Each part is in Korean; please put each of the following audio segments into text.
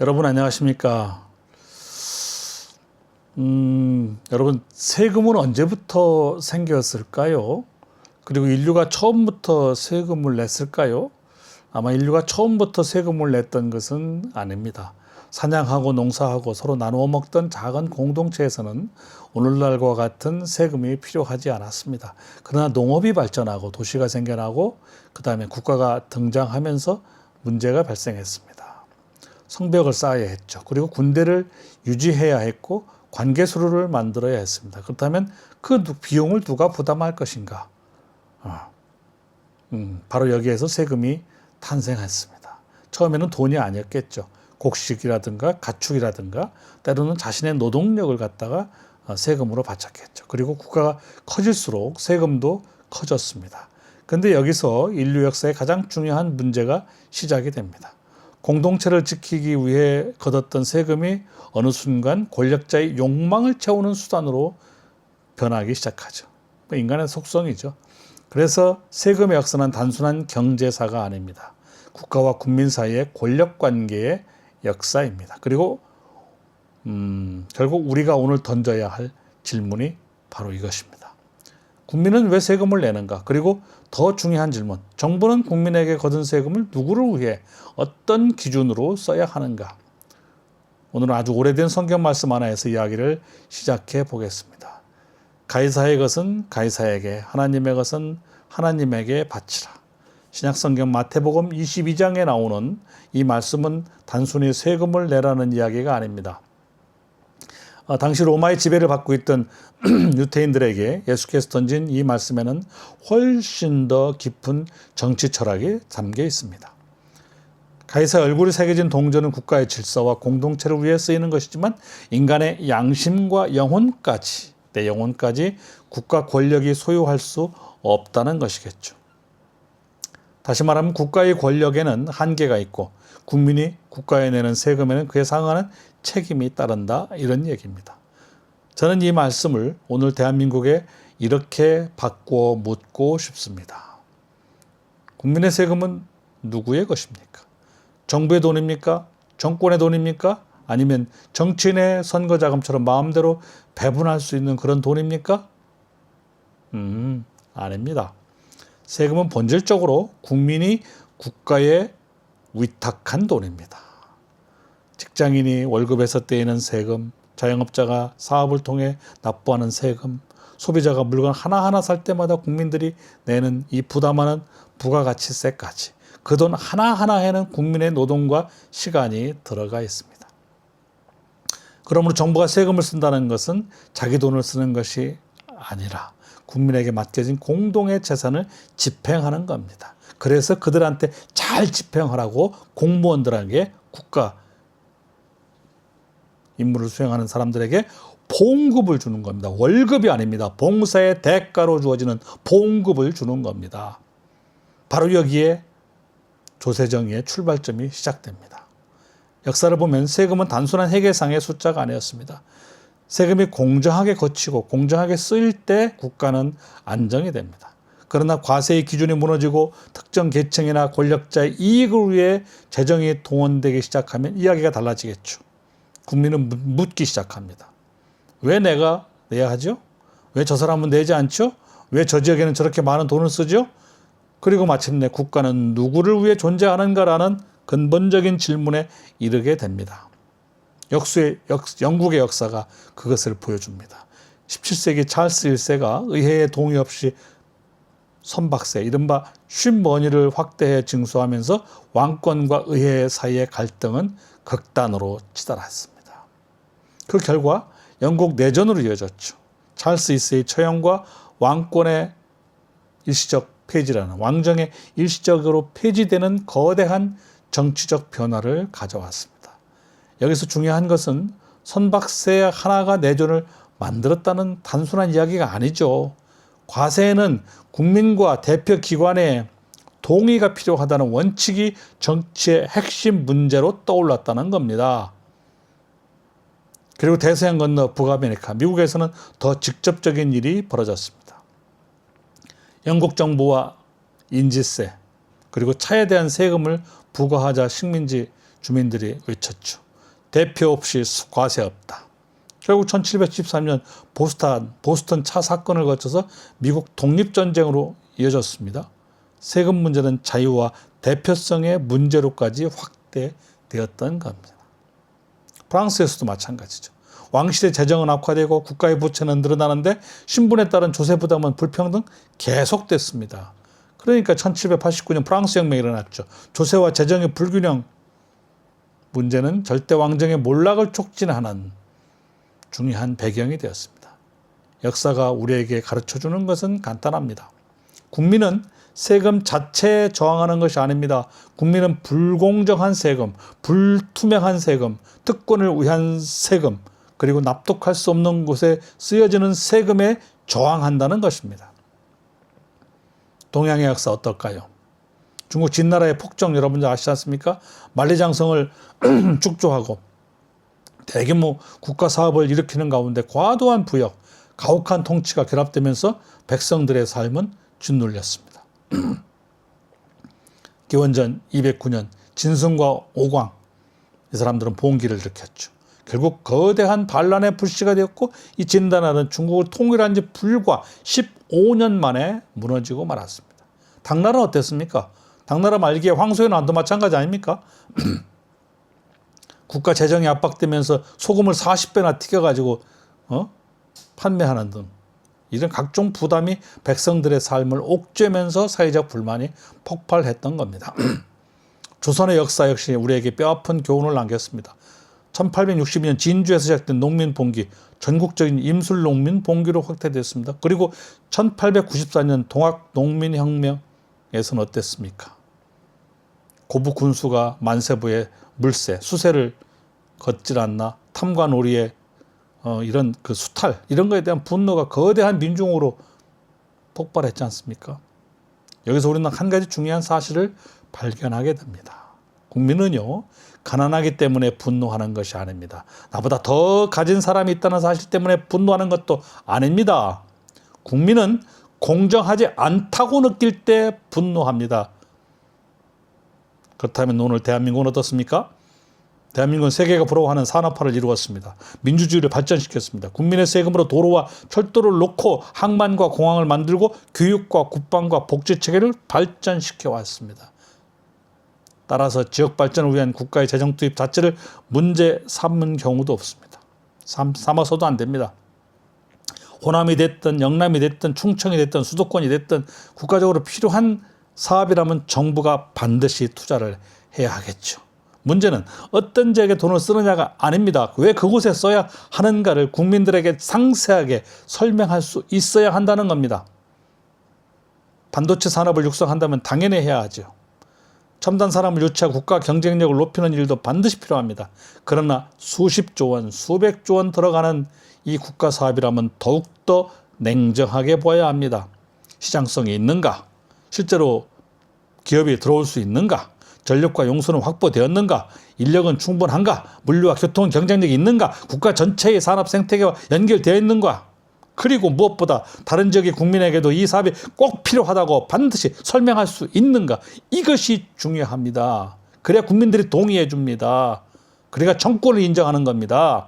여러분 안녕하십니까? 여러분 세금은 언제부터 생겼을까요? 그리고 인류가 처음부터 세금을 냈을까요? 아마 인류가 처음부터 세금을 냈던 것은 아닙니다. 사냥하고 농사하고 서로 나누어 먹던 작은 공동체에서는 오늘날과 같은 세금이 필요하지 않았습니다. 그러나 농업이 발전하고 도시가 생겨나고 그 다음에 국가가 등장하면서 문제가 발생했습니다. 성벽을 쌓아야 했죠. 그리고 군대를 유지해야 했고 관계수로를 만들어야 했습니다. 그렇다면 그 비용을 누가 부담할 것인가? 바로 여기에서 세금이 탄생했습니다. 처음에는 돈이 아니었겠죠. 곡식이라든가 가축이라든가 때로는 자신의 노동력을 갖다가 세금으로 바쳤겠죠. 그리고 국가가 커질수록 세금도 커졌습니다. 그런데 여기서 인류 역사의 가장 중요한 문제가 시작이 됩니다. 공동체를 지키기 위해 걷었던 세금이 어느 순간 권력자의 욕망을 채우는 수단으로 변하기 시작하죠. 인간의 속성이죠. 그래서 세금의 역사는 단순한 경제사가 아닙니다. 국가와 국민 사이의 권력관계의 역사입니다. 그리고 결국 우리가 오늘 던져야 할 질문이 바로 이것입니다. 국민은 왜 세금을 내는가? 그리고 더 중요한 질문, 정부는 국민에게 거둔 세금을 누구를 위해 어떤 기준으로 써야 하는가? 오늘은 아주 오래된 성경 말씀 하나에서 이야기를 시작해 보겠습니다. 가이사의 것은 가이사에게, 하나님의 것은 하나님에게 바치라. 신약성경 마태복음 22장에 나오는 이 말씀은 단순히 세금을 내라는 이야기가 아닙니다. 당시 로마의 지배를 받고 있던 유대인들에게 예수께서 던진 이 말씀에는 훨씬 더 깊은 정치 철학이 담겨 있습니다. 가이사의 얼굴이 새겨진 동전은 국가의 질서와 공동체를 위해 쓰이는 것이지만 인간의 양심과 영혼까지, 내 영혼까지 국가 권력이 소유할 수 없다는 것이겠죠. 다시 말하면 국가의 권력에는 한계가 있고 국민이 국가에 내는 세금에는 그에 상응하는 책임이 따른다, 이런 얘기입니다. 저는 이 말씀을 오늘 대한민국에 이렇게 바꾸어 묻고 싶습니다. 국민의 세금은 누구의 것입니까? 정부의 돈입니까? 정권의 돈입니까? 아니면 정치인의 선거자금처럼 마음대로 배분할 수 있는 그런 돈입니까? 아닙니다. 세금은 본질적으로 국민이 국가에 위탁한 돈입니다. 직장인이 월급에서 떼이는 세금, 자영업자가 사업을 통해 납부하는 세금, 소비자가 물건 하나하나 살 때마다 국민들이 내는 이 부담하는 부가가치세까지 그 돈 하나하나에는 국민의 노동과 시간이 들어가 있습니다. 그러므로 정부가 세금을 쓴다는 것은 자기 돈을 쓰는 것이 아니라 국민에게 맡겨진 공동의 재산을 집행하는 겁니다. 그래서 그들한테 잘 집행하라고 공무원들에게 국가 임무를 수행하는 사람들에게 봉급을 주는 겁니다. 월급이 아닙니다. 봉사의 대가로 주어지는 봉급을 주는 겁니다. 바로 여기에 조세정의의 출발점이 시작됩니다. 역사를 보면 세금은 단순한 회계상의 숫자가 아니었습니다. 세금이 공정하게 거치고 공정하게 쓰일 때 국가는 안정이 됩니다. 그러나 과세의 기준이 무너지고 특정 계층이나 권력자의 이익을 위해 재정이 동원되기 시작하면 이야기가 달라지겠죠. 국민은 묻기 시작합니다. 왜 내가 내야 하죠? 왜 저 사람은 내지 않죠? 왜 저 지역에는 저렇게 많은 돈을 쓰죠? 그리고 마침내 국가는 누구를 위해 존재하는가라는 근본적인 질문에 이르게 됩니다. 영국의 역사가 그것을 보여줍니다. 17세기 찰스 1세가 의회의 동의 없이 선박세, 이른바 쉰머니를 확대해 징수하면서 왕권과 의회 사이의 갈등은 극단으로 치달았습니다. 그 결과 영국 내전으로 이어졌죠. 찰스 2세의 처형과 왕권의 일시적 폐지라는, 왕정의 일시적으로 폐지되는 거대한 정치적 변화를 가져왔습니다. 여기서 중요한 것은 선박세 하나가 내전을 만들었다는 단순한 이야기가 아니죠. 과세에는 국민과 대표기관의 동의가 필요하다는 원칙이 정치의 핵심 문제로 떠올랐다는 겁니다. 그리고 대서양 건너 북아메리카, 미국에서는 더 직접적인 일이 벌어졌습니다. 영국 정부와 인지세, 그리고 차에 대한 세금을 부과하자 식민지 주민들이 외쳤죠. 대표 없이 과세 없다. 결국 1773년 보스턴 차 사건을 거쳐서 미국 독립전쟁으로 이어졌습니다. 세금 문제는 자유와 대표성의 문제로까지 확대되었던 겁니다. 프랑스에서도 마찬가지죠. 왕실의 재정은 악화되고 국가의 부채는 늘어나는데 신분에 따른 조세 부담은 불평등 계속됐습니다. 그러니까 1789년 프랑스 혁명이 일어났죠. 조세와 재정의 불균형 문제는 절대 왕정의 몰락을 촉진하는 중요한 배경이 되었습니다. 역사가 우리에게 가르쳐주는 것은 간단합니다. 국민은 세금 자체에 저항하는 것이 아닙니다. 국민은 불공정한 세금, 불투명한 세금, 특권을 위한 세금, 그리고 납득할 수 없는 곳에 쓰여지는 세금에 저항한다는 것입니다. 동양의 역사 어떨까요? 중국 진나라의 폭정 여러분들 아시지 않습니까? 만리장성을 축조하고 대규모 국가 사업을 일으키는 가운데 과도한 부역, 가혹한 통치가 결합되면서 백성들의 삶은 짓눌렸습니다. 기원전 209년 진승과 오광, 이 사람들은 봉기를 일으켰죠. 결국 거대한 반란의 불씨가 되었고 이 진나라는 중국을 통일한 지 불과 15년 만에 무너지고 말았습니다. 당나라는 어땠습니까? 당나라 말기에 황소연왕도 마찬가지 아닙니까? 국가 재정이 압박되면서 소금을 40배나 튀겨가지고 판매하는 등 이런 각종 부담이 백성들의 삶을 옥죄면서 사회적 불만이 폭발했던 겁니다. 조선의 역사 역시 우리에게 뼈아픈 교훈을 남겼습니다. 1862년 진주에서 시작된 농민봉기, 전국적인 임술농민 봉기로 확대됐습니다. 그리고 1894년 동학농민혁명에서는 어땠습니까? 고부 군수가 만세부의 물세, 수세를 걷질 않나, 탐과 놀이의 이런 그 수탈, 이런 거에 대한 분노가 거대한 민중으로 폭발했지 않습니까? 여기서 우리는 한 가지 중요한 사실을 발견하게 됩니다. 국민은요, 가난하기 때문에 분노하는 것이 아닙니다. 나보다 더 가진 사람이 있다는 사실 때문에 분노하는 것도 아닙니다. 국민은 공정하지 않다고 느낄 때 분노합니다. 그렇다면 오늘 대한민국은 어떻습니까? 대한민국은 세계가 부러워하는 산업화를 이루었습니다. 민주주의를 발전시켰습니다. 국민의 세금으로 도로와 철도를 놓고 항만과 공항을 만들고 교육과 국방과 복지체계를 발전시켜 왔습니다. 따라서 지역 발전을 위한 국가의 재정 투입 자체를 문제 삼는 경우도 없습니다. 삼아서도 안 됩니다. 호남이 됐든 영남이 됐든 충청이 됐든 수도권이 됐든 국가적으로 필요한 사업이라면 정부가 반드시 투자를 해야 하겠죠. 문제는 어떤 지역에 돈을 쓰느냐가 아닙니다. 왜 그곳에 써야 하는가를 국민들에게 상세하게 설명할 수 있어야 한다는 겁니다. 반도체 산업을 육성한다면 당연히 해야 하죠. 첨단 산업을 유치하고 국가 경쟁력을 높이는 일도 반드시 필요합니다. 그러나 수십조 원, 수백조 원 들어가는 이 국가 사업이라면 더욱더 냉정하게 보아야 합니다. 시장성이 있는가? 실제로 기업이 들어올 수 있는가? 전력과 용수는 확보되었는가? 인력은 충분한가? 물류와 교통은 경쟁력이 있는가? 국가 전체의 산업 생태계와 연결되어 있는가? 그리고 무엇보다 다른 지역의 국민에게도 이 사업이 꼭 필요하다고 반드시 설명할 수 있는가? 이것이 중요합니다. 그래야 국민들이 동의해 줍니다. 그래야 정권을 인정하는 겁니다.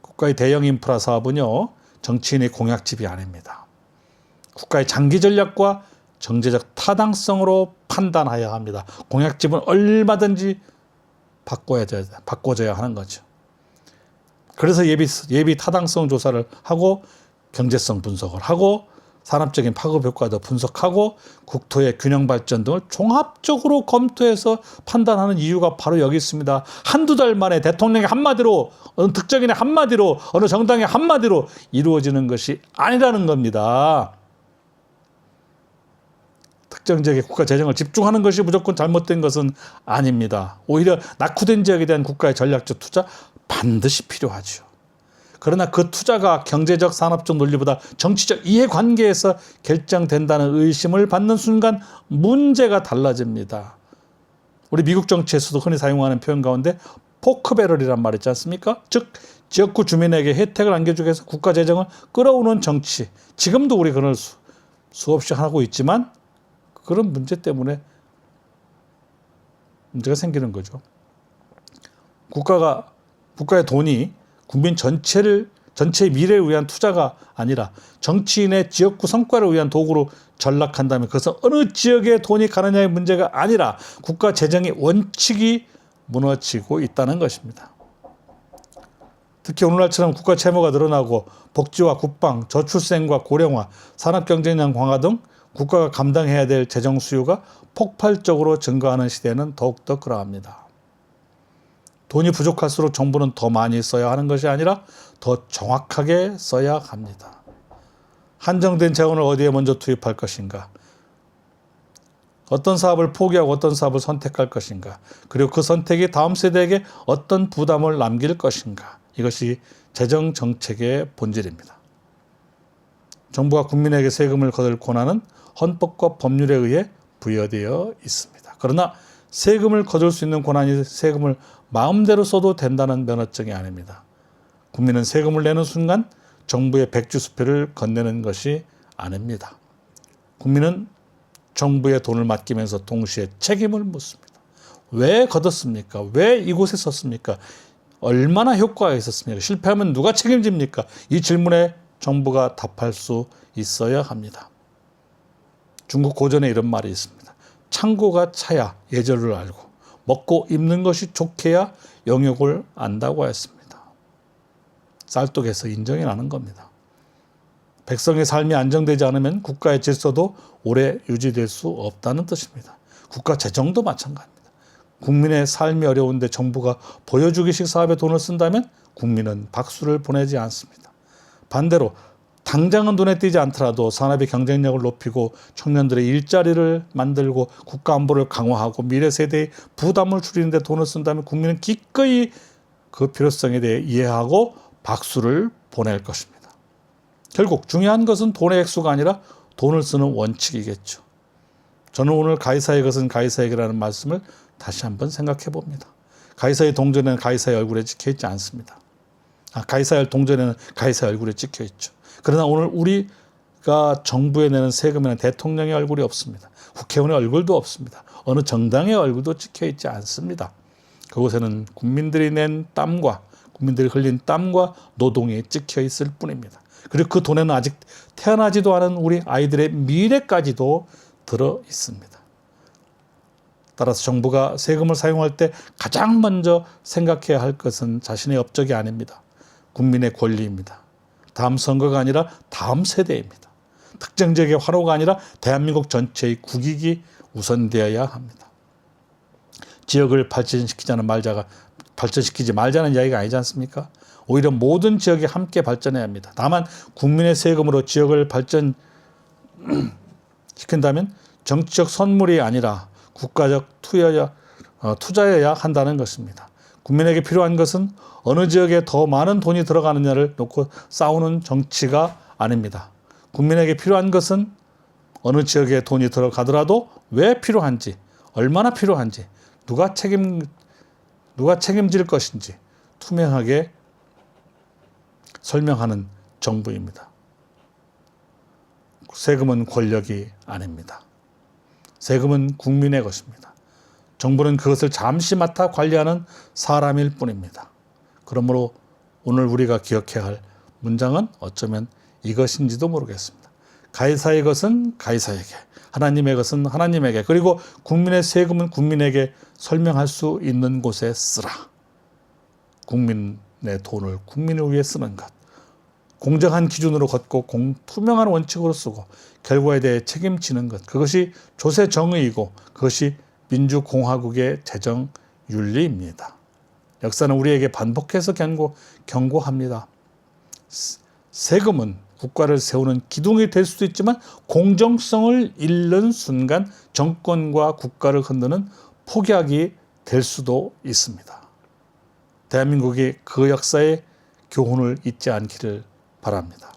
국가의 대형 인프라 사업은요, 정치인의 공약집이 아닙니다. 국가의 장기 전략과 정제적 타당성으로 판단해야 합니다. 공약집은 얼마든지 바꿔줘야 하는 거죠. 그래서 예비 타당성 조사를 하고 경제성 분석을 하고 산업적인 파급 효과도 분석하고 국토의 균형 발전 등을 종합적으로 검토해서 판단하는 이유가 바로 여기 있습니다. 한두 달 만에 대통령의 한마디로, 어느 특정인의 한마디로, 어느 정당의 한마디로 이루어지는 것이 아니라는 겁니다. 특정 지역의 국가 재정을 집중하는 것이 무조건 잘못된 것은 아닙니다. 오히려 낙후된 지역에 대한 국가의 전략적 투자 반드시 필요하죠. 그러나 그 투자가 경제적 산업적 논리보다 정치적 이해관계에서 결정된다는 의심을 받는 순간 문제가 달라집니다. 우리 미국 정치에서도 흔히 사용하는 표현 가운데 포크배럴이란 말 있지 않습니까? 즉 지역구 주민에게 혜택을 안겨주기 위해서 국가 재정을 끌어오는 정치. 지금도 우리 그걸 수없이 하고 있지만 그런 문제 때문에 문제가 생기는 거죠. 국가의 돈이 국민 전체의 미래를 위한 투자가 아니라 정치인의 지역구 성과를 위한 도구로 전락한다면 그것은 어느 지역에 돈이 가느냐의 문제가 아니라 국가 재정의 원칙이 무너지고 있다는 것입니다. 특히 오늘날처럼 국가 채무가 늘어나고 복지와 국방, 저출생과 고령화, 산업 경쟁력 강화 등 국가가 감당해야 될 재정 수요가 폭발적으로 증가하는 시대는 더욱더 그러합니다. 돈이 부족할수록 정부는 더 많이 써야 하는 것이 아니라 더 정확하게 써야 합니다. 한정된 재원을 어디에 먼저 투입할 것인가? 어떤 사업을 포기하고 어떤 사업을 선택할 것인가? 그리고 그 선택이 다음 세대에게 어떤 부담을 남길 것인가? 이것이 재정 정책의 본질입니다. 정부가 국민에게 세금을 거둘 권한은 헌법과 법률에 의해 부여되어 있습니다. 그러나 세금을 거둘 수 있는 권한이 세금을 마음대로 써도 된다는 면허증이 아닙니다. 국민은 세금을 내는 순간 정부의 백지수표를 건네는 것이 아닙니다. 국민은 정부의 돈을 맡기면서 동시에 책임을 묻습니다. 왜 거뒀습니까? 왜 이곳에 썼습니까? 얼마나 효과가 있었습니까? 실패하면 누가 책임집니까? 이 질문에 정부가 답할 수 있어야 합니다. 중국 고전에 이런 말이 있습니다. 창고가 차야 예절을 알고 먹고 입는 것이 좋게야 영역을 안다고 했습니다. 쌀떡에서 인정이 나는 겁니다. 백성의 삶이 안정되지 않으면 국가의 질서도 오래 유지될 수 없다는 뜻입니다. 국가 재정도 마찬가지입니다. 국민의 삶이 어려운데 정부가 보여주기식 사업에 돈을 쓴다면 국민은 박수를 보내지 않습니다. 반대로 당장은 눈에 띄지 않더라도 산업의 경쟁력을 높이고 청년들의 일자리를 만들고 국가 안보를 강화하고 미래 세대의 부담을 줄이는 데 돈을 쓴다면 국민은 기꺼이 그 필요성에 대해 이해하고 박수를 보낼 것입니다. 결국 중요한 것은 돈의 액수가 아니라 돈을 쓰는 원칙이겠죠. 저는 오늘 가이사의 것은 가이사에게라는 말씀을 다시 한번 생각해 봅니다. 가이사의 동전에는 가이사의 얼굴에 찍혀 있지 않습니다. 가이사의 동전에는 가이사의 얼굴에 찍혀 있죠. 그러나 오늘 우리가 정부에 내는 세금에는 대통령의 얼굴이 없습니다. 국회의원의 얼굴도 없습니다. 어느 정당의 얼굴도 찍혀 있지 않습니다. 그곳에는 국민들이 낸 땀과 국민들이 흘린 땀과 노동이 찍혀 있을 뿐입니다. 그리고 그 돈에는 아직 태어나지도 않은 우리 아이들의 미래까지도 들어 있습니다. 따라서 정부가 세금을 사용할 때 가장 먼저 생각해야 할 것은 자신의 업적이 아닙니다. 국민의 권리입니다. 다음 선거가 아니라 다음 세대입니다. 특정 지역의 환호가 아니라 대한민국 전체의 국익이 우선되어야 합니다. 지역을 발전시키지 말자는 이야기가 아니지 않습니까? 오히려 모든 지역이 함께 발전해야 합니다. 다만 국민의 세금으로 지역을 발전시킨다면 정치적 선물이 아니라 국가적 투자여야 한다는 것입니다. 국민에게 필요한 것은 어느 지역에 더 많은 돈이 들어가느냐를 놓고 싸우는 정치가 아닙니다. 국민에게 필요한 것은 어느 지역에 돈이 들어가더라도 왜 필요한지, 얼마나 필요한지, 누가 책임질 것인지 투명하게 설명하는 정부입니다. 세금은 권력이 아닙니다. 세금은 국민의 것입니다. 정부는 그것을 잠시 맡아 관리하는 사람일 뿐입니다. 그러므로 오늘 우리가 기억해야 할 문장은 어쩌면 이것인지도 모르겠습니다. 가이사의 것은 가이사에게, 하나님의 것은 하나님에게, 그리고 국민의 세금은 국민에게 설명할 수 있는 곳에 쓰라. 국민의 돈을 국민을 위해 쓰는 것. 공정한 기준으로 걷고 투명한 원칙으로 쓰고 결과에 대해 책임지는 것. 그것이 조세 정의이고 그것이 민주공화국의 재정 윤리입니다. 역사는 우리에게 반복해서 경고합니다. 세금은 국가를 세우는 기둥이 될 수도 있지만 공정성을 잃는 순간 정권과 국가를 흔드는 폭약이 될 수도 있습니다. 대한민국이 그 역사의 교훈을 잊지 않기를 바랍니다.